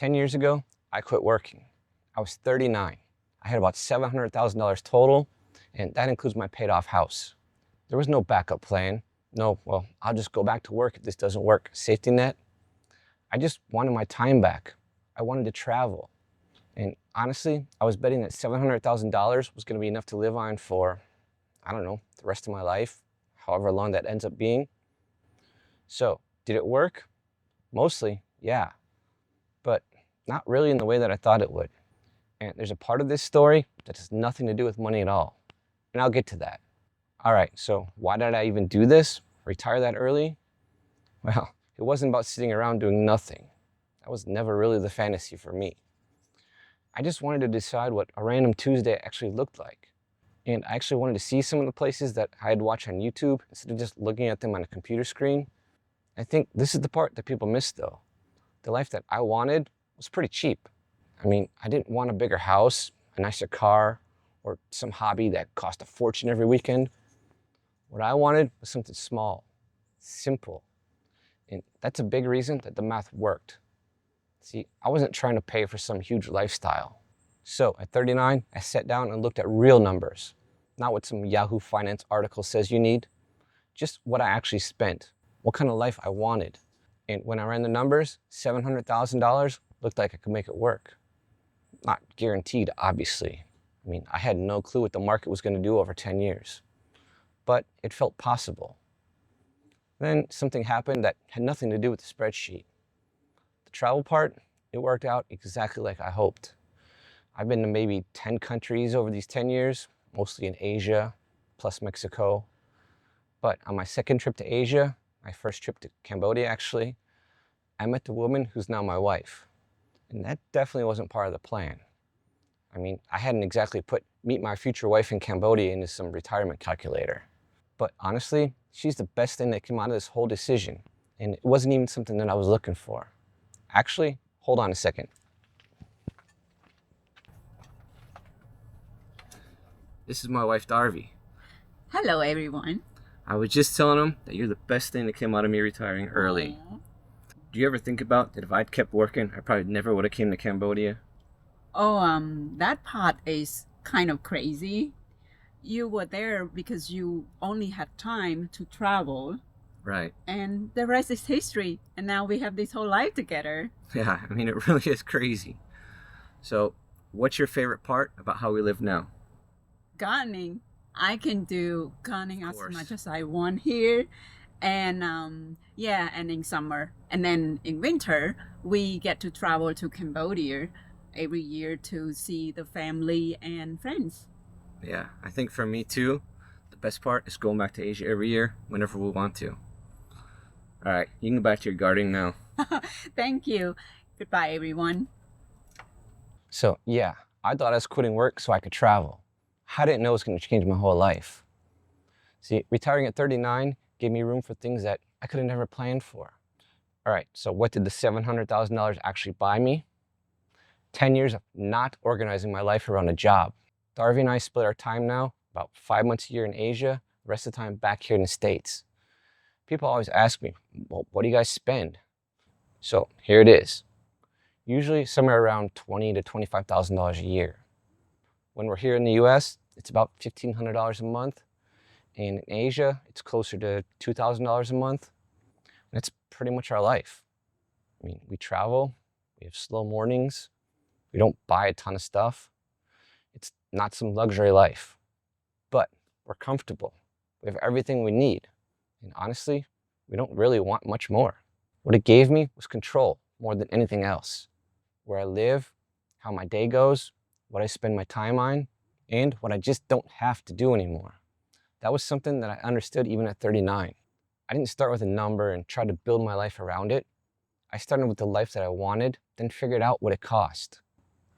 10 years ago, I quit working. I was 39. I had about $700,000 total, and that includes my paid off house. There was no backup plan. No, well, I'll just go back to work if this doesn't work. Safety net. I just wanted my time back. I wanted to travel. And honestly, I was betting that $700,000 was going to be enough to live on for, I don't know, the rest of my life, however long that ends up being. So, did it work? Mostly, yeah, but not really in the way that I thought it would. And there's a part of this story that has nothing to do with money at all. And I'll get to that. All right, so why did I even do this? Retire that early? Well, it wasn't about sitting around doing nothing. That was never really the fantasy for me. I just wanted to decide what a random Tuesday actually looked like. And I actually wanted to see some of the places that I had watched on YouTube instead of just looking at them on a computer screen. I think this is the part that people miss though. The life that I wanted was pretty cheap. I mean, I didn't want a bigger house, a nicer car, or some hobby that cost a fortune every weekend. What I wanted was something small, simple. And that's a big reason that the math worked. See, I wasn't trying to pay for some huge lifestyle. So at 39, I sat down and looked at real numbers, not what some Yahoo Finance article says you need, just what I actually spent, what kind of life I wanted. And when I ran the numbers, $700,000 looked like I could make it work. Not guaranteed, obviously. I mean, I had no clue what the market was going to do over 10 years, but it felt possible. Then something happened that had nothing to do with the spreadsheet. The travel part, it worked out exactly like I hoped. I've been to maybe 10 countries over these 10 years, mostly in Asia, plus Mexico. But on my second trip to Asia, my first trip to Cambodia actually, I met the woman who's now my wife. And that definitely wasn't part of the plan. I mean, I hadn't exactly put meet my future wife in Cambodia into some retirement calculator. But honestly, she's the best thing that came out of this whole decision. And it wasn't even something that I was looking for. Actually, hold on a second. This is my wife, Darvi. Hello, everyone. I was just telling him that you're the best thing that came out of me retiring early. Aw. Do you ever think about that if I'd kept working, I probably never would have came to Cambodia? That part is kind of crazy. You were there because you only had time to travel, Right. and the rest is history. And now we have this whole life together. Yeah, I mean, it really is crazy. So, what's your favorite part about how we live now? Gardening. I can do gardening Of as course. much as I want here. And yeah, and in summer. And then in winter, we get to travel to Cambodia every year to see the family and friends. Yeah, I think for me too, the best part is going back to Asia every year whenever we want to. All right, you can go back to your gardening now. Thank you. Goodbye, everyone. So, yeah, I thought I was quitting work so I could travel. I didn't know it was going to change my whole life. See, retiring at 39 gave me room for things that I could have never planned for. All right, so what did the $700,000 actually buy me? 10 years of not organizing my life around a job. Darby and I split our time now, about 5 months a year in Asia, the rest of the time back here in the States. People always ask me, well, what do you guys spend? So here it is. Usually somewhere around $20,000 to $25,000 a year. When we're here in the US, it's about $1,500 a month. And in Asia, it's closer to $2,000 a month. And that's pretty much our life. I mean, we travel, we have slow mornings, we don't buy a ton of stuff. It's not some luxury life, but we're comfortable. We have everything we need. And honestly, we don't really want much more. What it gave me was control more than anything else. Where I live, how my day goes, what I spend my time on, and what I just don't have to do anymore. That was something that I understood even at 39. I didn't start with a number and try to build my life around it. I started with the life that I wanted, then figured out what it cost.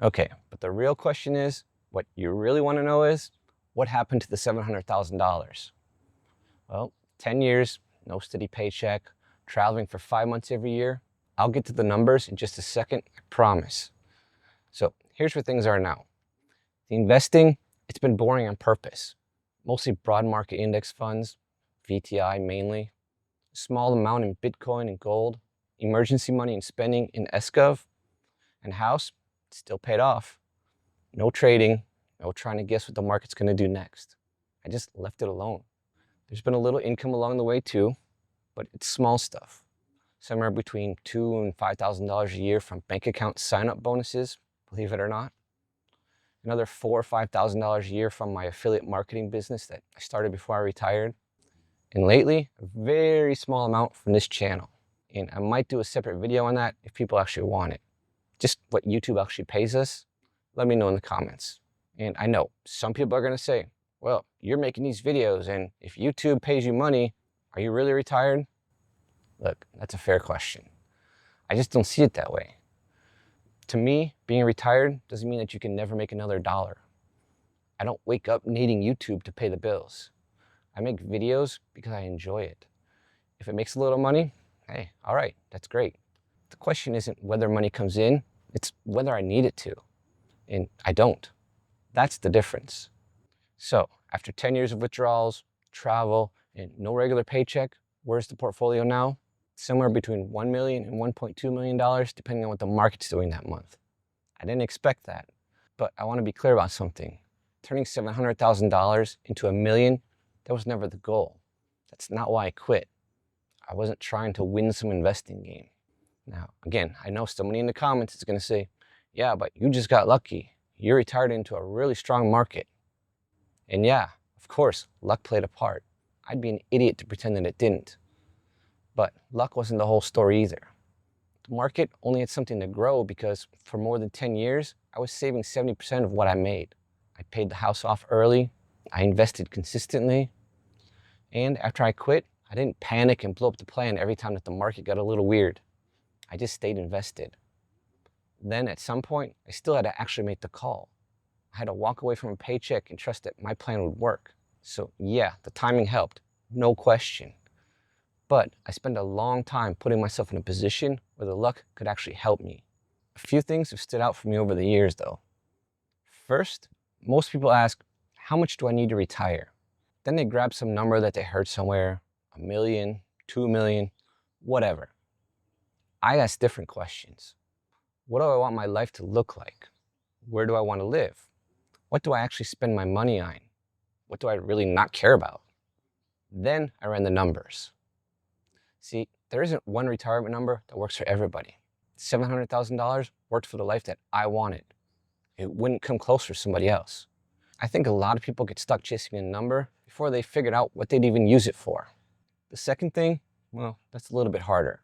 Okay, but the real question is, what you really want to know is, what happened to the $700,000? Well, 10 years, no steady paycheck, traveling for 5 months every year. I'll get to the numbers in just a second, I promise. So here's where things are now. The investing, it's been boring on purpose. Mostly broad market index funds, VTI mainly, a small amount in Bitcoin and gold, emergency money and spending in Escov, And house still paid off. No trading, no trying to guess what the market's going to do next. I just left it alone. There's been a little income along the way too, but it's small stuff. Somewhere between $2,000 and $5,000 a year from bank account sign-up bonuses, believe it or not. Another $4,000 or $5,000 a year from my affiliate marketing business that I started before I retired. And lately, a very small amount from this channel. And I might do a separate video on that if people actually want it. Just what YouTube actually pays us, let me know in the comments. And I know some people are gonna say, well, you're making these videos and if YouTube pays you money, are you really retired? Look, that's a fair question. I just don't see it that way. To me, being retired doesn't mean that you can never make another dollar. I don't wake up needing YouTube to pay the bills. I make videos because I enjoy it. If it makes a little money, hey, all right, that's great. The question isn't whether money comes in, it's whether I need it to. And I don't. That's the difference. So after 10 years of withdrawals, travel, and no regular paycheck, where's the portfolio now? Somewhere between $1 million and $1.2 million, depending on what the market's doing that month. I didn't expect that, but I want to be clear about something. Turning $700,000 into $1 million, that was never the goal. That's not why I quit. I wasn't trying to win some investing game. Now, again, I know somebody in the comments is going to say, yeah, but you just got lucky. You retired into a really strong market. And yeah, of course, luck played a part. I'd be an idiot to pretend that it didn't. But luck wasn't the whole story either. The market only had something to grow because for more than 10 years, I was saving 70% of what I made. I paid the house off early. I invested consistently. And after I quit, I didn't panic and blow up the plan every time that the market got a little weird. I just stayed invested. Then at some point, I still had to actually make the call. I had to walk away from a paycheck and trust that my plan would work. So yeah, the timing helped, no question. But I spent a long time putting myself in a position where the luck could actually help me. A few things have stood out for me over the years though. First, most people ask, how much do I need to retire? Then they grab some number that they heard somewhere, $1 million, $2 million, whatever. I ask different questions. What do I want my life to look like? Where do I want to live? What do I actually spend my money on? What do I really not care about? Then I ran the numbers. See, there isn't one retirement number that works for everybody. $700,000 worked for the life that I wanted. It wouldn't come close for somebody else. I think a lot of people get stuck chasing a number before they figured out what they'd even use it for. The second thing, well, that's a little bit harder.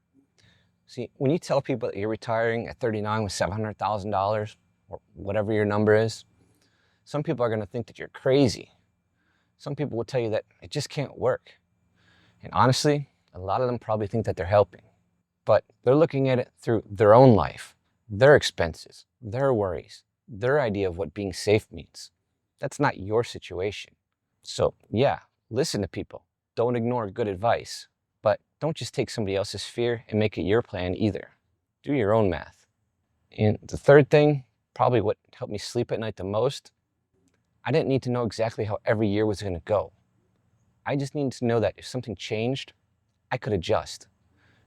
See, when you tell people that you're retiring at 39 with $700,000 or whatever your number is, some people are going to think that you're crazy. Some people will tell you that it just can't work. And honestly, a lot of them probably think that they're helping. But they're looking at it through their own life, their expenses, their worries, their idea of what being safe means. That's not your situation. So yeah, listen to people. Don't ignore good advice. But don't just take somebody else's fear and make it your plan either. Do your own math. And the third thing, probably what helped me sleep at night the most, I didn't need to know exactly how every year was going to go. I just needed to know that if something changed, I could adjust.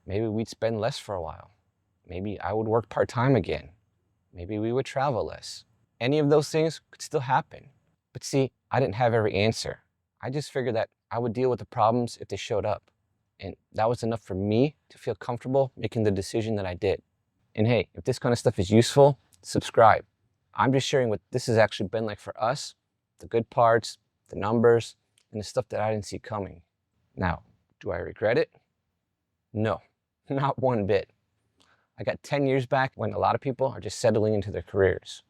Maybe we'd spend less for a while. Maybe I would work part-time again. Maybe we would travel less. Any of those things could still happen. But see, I didn't have every answer. I just figured that I would deal with the problems if they showed up. And that was enough for me to feel comfortable making the decision that I did. And hey, if this kind of stuff is useful, subscribe. I'm just sharing what this has actually been like for us, the good parts, the numbers, and the stuff that I didn't see coming. Now, do I regret it? No, not one bit. I got 10 years back when a lot of people are just settling into their careers.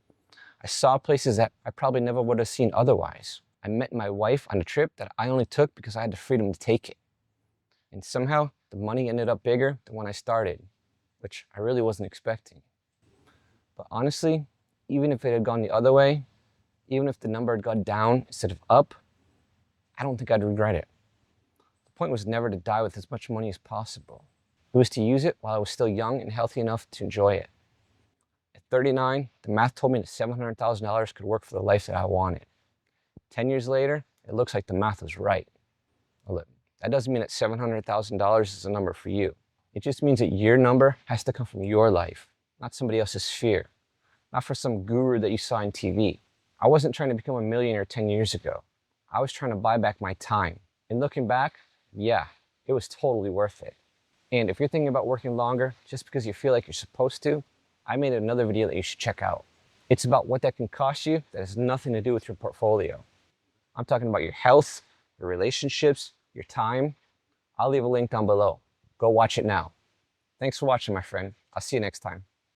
I saw places that I probably never would have seen otherwise. I met my wife on a trip that I only took because I had the freedom to take it. And somehow, the money ended up bigger than when I started, which I really wasn't expecting. But honestly, even if it had gone the other way, even if the number had gone down instead of up, I don't think I'd regret it. The point was never to die with as much money as possible. It was to use it while I was still young and healthy enough to enjoy it. At 39, the math told me that $700,000 could work for the life that I wanted. 10 years later, it looks like the math was right. Well, look, that doesn't mean that $700,000 is a number for you. It just means that your number has to come from your life, not somebody else's fear. not for some guru that you saw on TV. I wasn't trying to become a millionaire 10 years ago. I was trying to buy back my time. And looking back, yeah, it was totally worth it. And if you're thinking about working longer just because you feel like you're supposed to, I made another video that you should check out. It's about what that can cost you that has nothing to do with your portfolio. I'm talking about your health, your relationships, your time. I'll leave a link down below. Go watch it now. Thanks for watching, my friend. I'll see you next time.